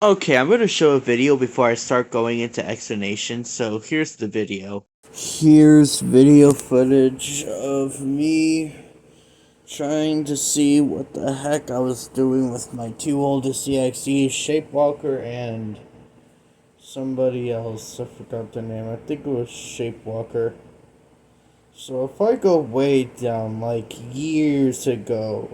Okay, I'm going to show a video before I start going into explanation, so here's the video. Here's video footage of me trying to see what the heck I was doing with my two oldest EXEs, Shapewalker and somebody else. I forgot their name. I think it was Shapewalker. So if I go way down, like years ago,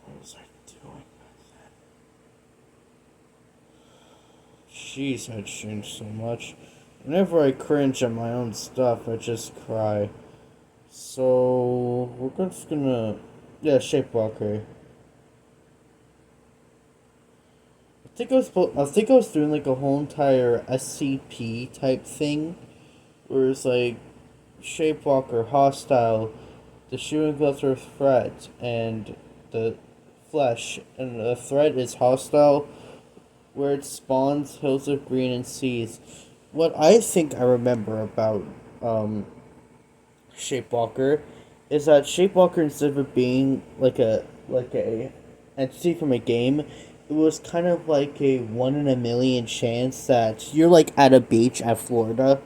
what was I doing? Jeez, I changed so much. Whenever I cringe at my own stuff, I just cry. So, we're just gonna... Yeah, Shapewalker. I think I was doing like a whole entire SCP type thing. Where it's like, Shapewalker, hostile, the shooting gloves are threat, and the flesh, and the threat is hostile, where it spawns hills of green and seas. What I think I remember about Shapewalker is that Shapewalker, instead of it being like a entity from a game, it was kind of like a 1 in a million chance that you're like at a beach at Florida,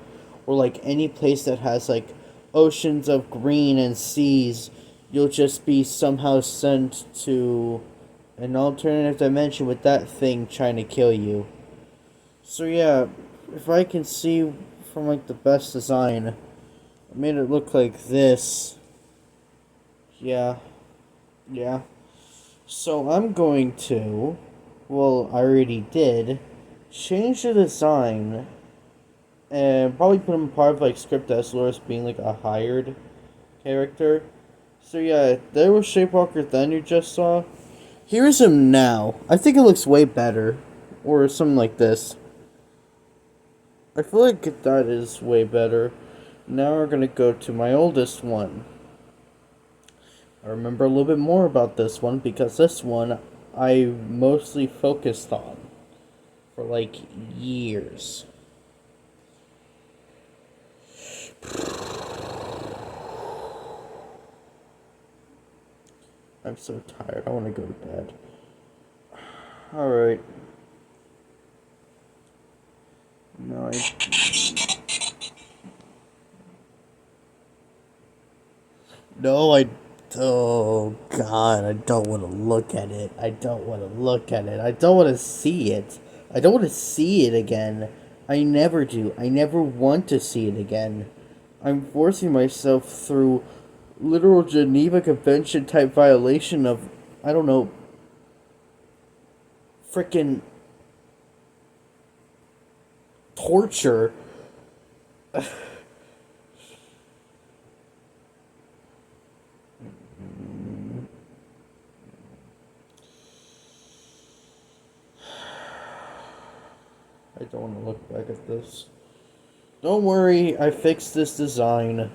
or like any place that has like oceans of green and seas. You'll just be somehow sent to an alternative dimension with that thing trying to kill you. So yeah, if I can see from like the best design, I made it look like this. Yeah, yeah. So I'm going to, well, I already did, change the design and probably put him part of like Script Esloris being like a hired character. So yeah, there was Shapewalker then you just saw. Here's him now. I think it looks way better. Or something like this. I feel like that is way better. Now we're gonna go to my oldest one. I remember a little bit more about this one because this one I mostly focused on for like years. I'm so tired. I want to go to bed. Alright. No, No, I. Oh, God. I don't want to look at it. I don't want to look at it. I don't want to see it. I don't want to see it again. I never do. I never want to see it again. I'm forcing myself through literal Geneva Convention type violation of, I don't know, frickin' torture. I don't want to look back at this. Don't worry, I fixed this design.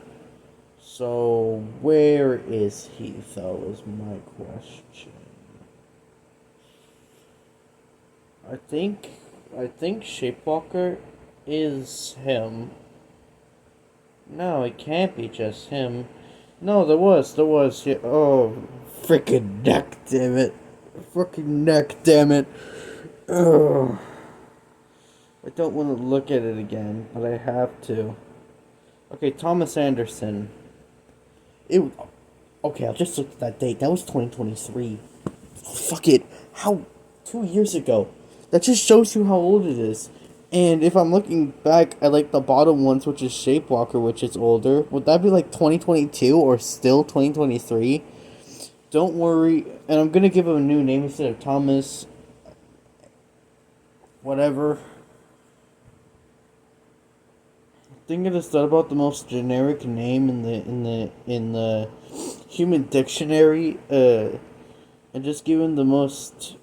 So, where is he, though, is my question. I think Shapewalker is him. No, it can't be just him. No, yeah, oh, freaking neck, damn it. Freaking neck, damn it. Ugh. I don't want to look at it again, but I have to. Okay, Thomas Anderson. Okay, I just looked at that date. That was 2023. Fuck it. How? 2 years ago. That just shows you how old it is. And if I'm looking back at like the bottom ones, which is Shapewalker, which is older, would that be like 2022 or still 2023? Don't worry, and I'm gonna give him a new name instead of Thomas. Whatever. Think it is that about the most generic name in the human dictionary, and just given the most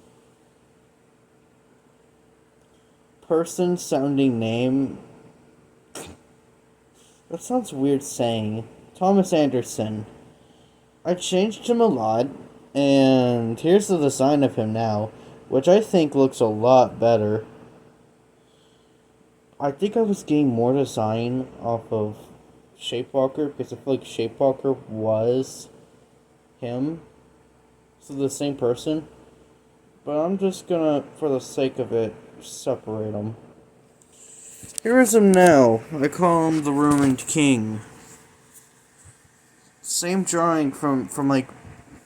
person sounding name. That sounds weird saying. Thomas Anderson. I changed him a lot, and here's the design of him now, which I think looks a lot better. I think I was getting more design off of Shapewalker because I feel like Shapewalker was him. So the same person. but I'm just gonna, for the sake of it, separate them. Here is him now. I call him the Ruined King. Same drawing from like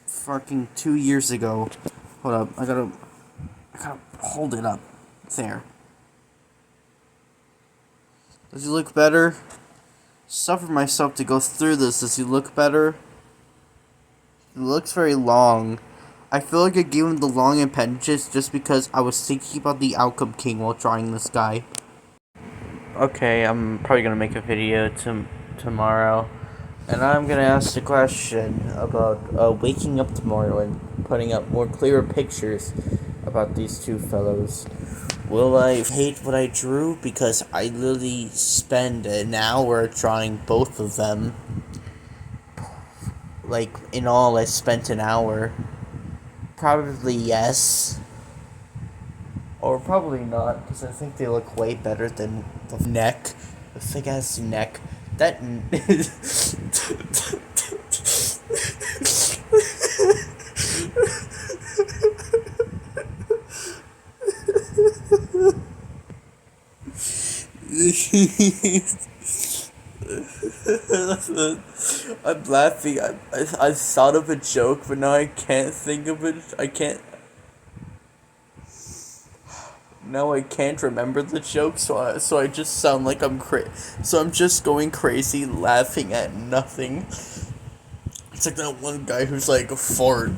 fucking 2 years ago. Hold up, I gotta hold it up. There. Does he look better? Suffer myself to go through this. Does he look better? It looks very long. I feel like I gave him the long appendages just because I was thinking about the outcome king while drawing this guy. Okay, I'm probably gonna make a video tomorrow, and I'm gonna ask the question about waking up tomorrow and putting up more clearer pictures about these two fellows. Will I hate what I drew because I literally spend an hour drawing both of them? Like, in all, I spent an hour. Probably yes. Or probably not, because I think they look way better than the neck. The thick ass neck. That. I'm laughing. I thought of a joke, but now I can't think of it. Now I can't remember the joke, so I just sound like so I'm just going crazy, laughing at nothing. It's like that one guy who's like fart.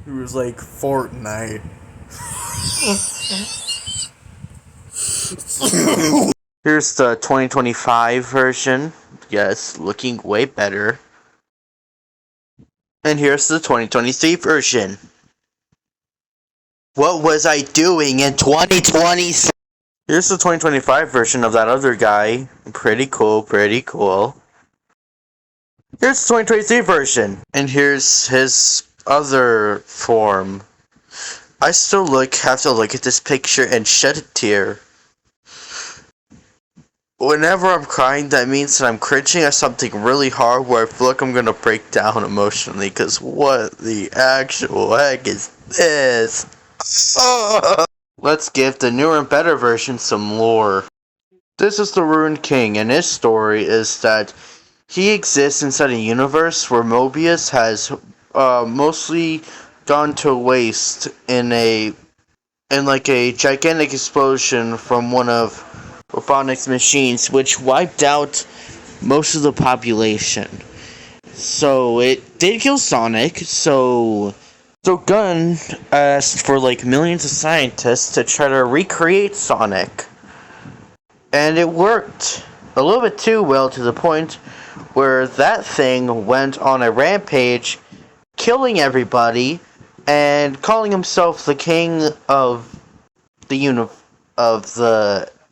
He was like Fortnite. Here's the 2025 version. Yes, looking way better. And here's the 2023 version. What was I doing in 2020? Here's the 2025 version of that other guy. Pretty cool, pretty cool. Here's the 2023 version. And here's his other form. I still have to look at this picture and shed a tear. Whenever I'm crying, that means that I'm cringing at something really hard where I feel like I'm gonna break down emotionally, because what the actual heck is this? Let's give the newer and better version some lore. This is the Ruined King, and his story is that he exists inside a universe where Mobius has mostly gone to waste in a gigantic explosion from one of Robotnik's machines, which wiped out most of the population. So it did kill Sonic, so Gunn asked for like millions of scientists to try to recreate Sonic. And it worked a little bit too well, to the point where that thing went on a rampage, killing everybody and calling himself the king of the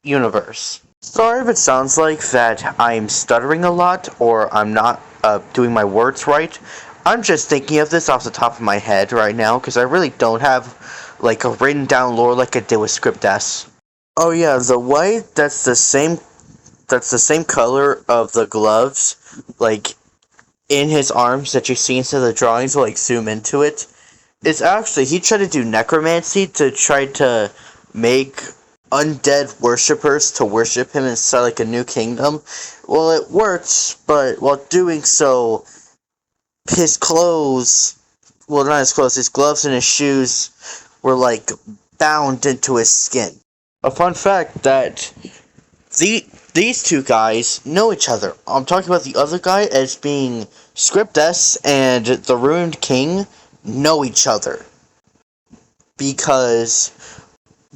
universe. Sorry if it sounds like that I'm stuttering a lot or I'm not doing my words right. I'm just thinking of this off the top of my head right now because I really don't have like a written down lore like I did with Script S. Oh yeah, the white that's the same color of the gloves, like in his arms that you see instead of the drawings. Will like zoom into it. It's actually, he tried to do necromancy to try to make undead worshippers to worship him inside like a new kingdom. Well, it worked, but while doing so, his clothes, well, not his clothes, his gloves and his shoes were like bound into his skin. A fun fact that these two guys know each other. I'm talking about the other guy as being Script S, and the Ruined King know each other. Because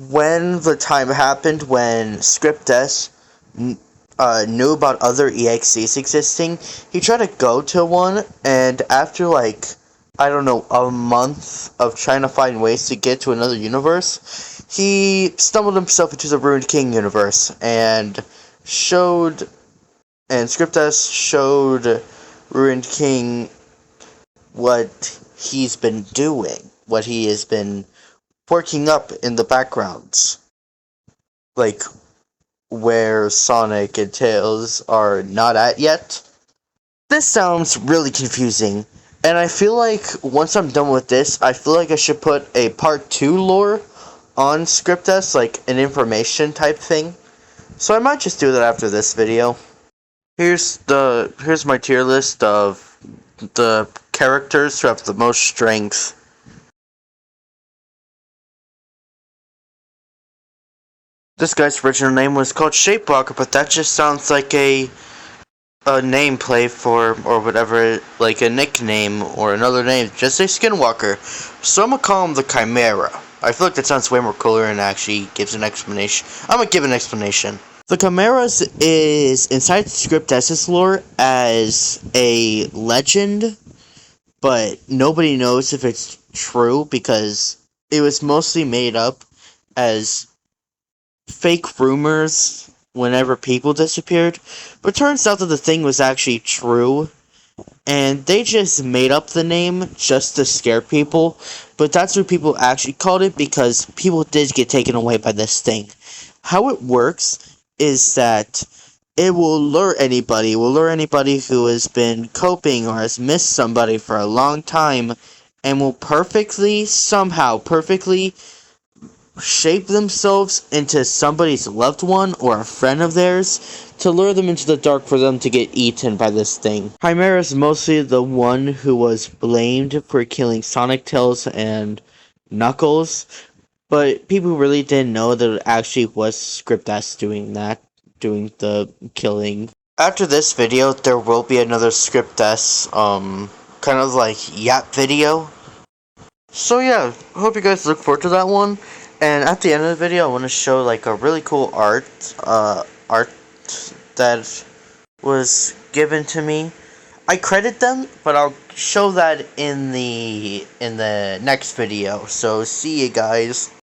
when the time happened when Script S knew about other EXEs existing, he tried to go to one, and after like, I don't know, a month of trying to find ways to get to another universe, he stumbled himself into the Ruined King universe, and Script S showed Ruined King what he's been doing, what he has been working up in the backgrounds. Like, where Sonic and Tails are not at yet. This sounds really confusing, and I feel like once I'm done with this, I feel like I should put a part 2 lore on Script S, like an information type thing. So I might just do that after this video. Here's my tier list of the characters who have the most strength. This guy's original name was called Shapewalker, but that just sounds like a nameplate for, or whatever, like a nickname or another name. Just say Skinwalker. So I'm gonna call him the Chimera. I feel like that sounds way more cooler and actually gives an explanation. I'm gonna give an explanation. The Chimeras is inside Script S's lore as a legend, but nobody knows if it's true because it was mostly made up as fake rumors whenever people disappeared, but turns out that the thing was actually true, and they just made up the name just to scare people, but that's what people actually called it because people did get taken away by this thing. How it works is that it will lure anybody, who has been coping or has missed somebody for a long time, and will somehow perfectly shape themselves into somebody's loved one or a friend of theirs to lure them into the dark for them to get eaten by this thing. Chimera is mostly the one who was blamed for killing Sonic, Tails, and Knuckles, but people really didn't know that it actually was Script S doing the killing. After this video, there will be another Script S, kind of like yap video. So yeah, hope you guys look forward to that one. And at the end of the video, I want to show like a really cool art that was given to me. I credit them, but I'll show that in the next video. So see you guys.